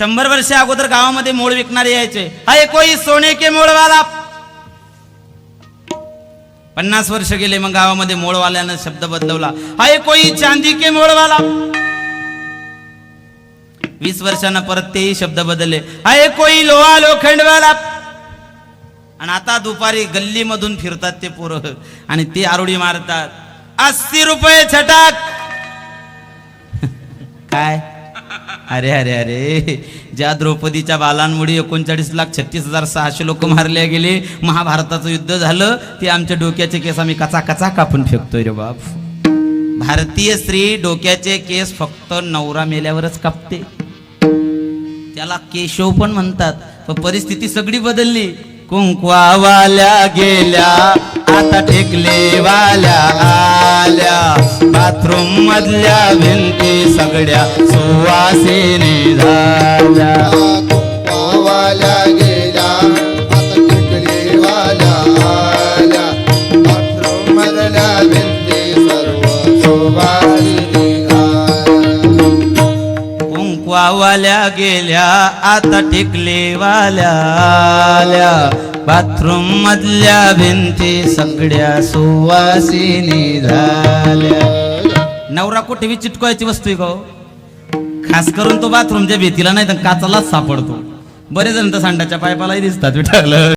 100 वर्ष अगोदर गावामध्ये मोळ विकणारे यायचे, हाय कोई सोने के मोळवाला. 50 वर्ष गेले, मग गावामध्ये मोळवाल्यानं शब्द बदलवला, हाय कोई चांदी के मोळवाला. 20 वर्षांना परत तेही शब्द बदलले, हाय कोई लोहा लोखंडवाला. आणि आता दुपारी गल्लीमधून फिरतात ते पोरं आणि ते आरोडी मारतात, 80 रुपये छटाक. काय? अरे अरे अरे, ज्या द्रौपदीच्या बालांमुळे 39,36,600 लोक मारले गेले, महाभारताचं युद्ध झालं, ते आमच्या डोक्याचे केस आम्ही कचा कचा कापून फेकतोय रे बाप. भारतीय स्त्री डोक्याचे केस फक्त नवरा मेल्यावरच कापते, त्याला केशव पण म्हणतात. पण परिस्थिती सगळी बदलली. कुंकवावाल्या गेल्या, आता टेकले वाल्या आल्या, बाथरूम मधल्या भिंती सगळ्या सुवासिनी झाल्या. कुंकवावाल्या गेल्या, आता टेकले वाल्या आल्या, बाथरूम मधल्या भिंती सर्व सुवासिनी झाल्या. कुंकवावाल्या गेल्या, आता टेकले वाल्या आल्या, बाथरूम मधल्या भिंती सगळ्या सुवासिनी झाल्या. नवरा कुठे चिटकवायची वस्तू आहे का हो? खास करून तो बाथरूमच्या भीतीला नाही तर काचालाच सापडतो. बरेच जण तर सांडाच्या पायपालाही दिसतात विठाला.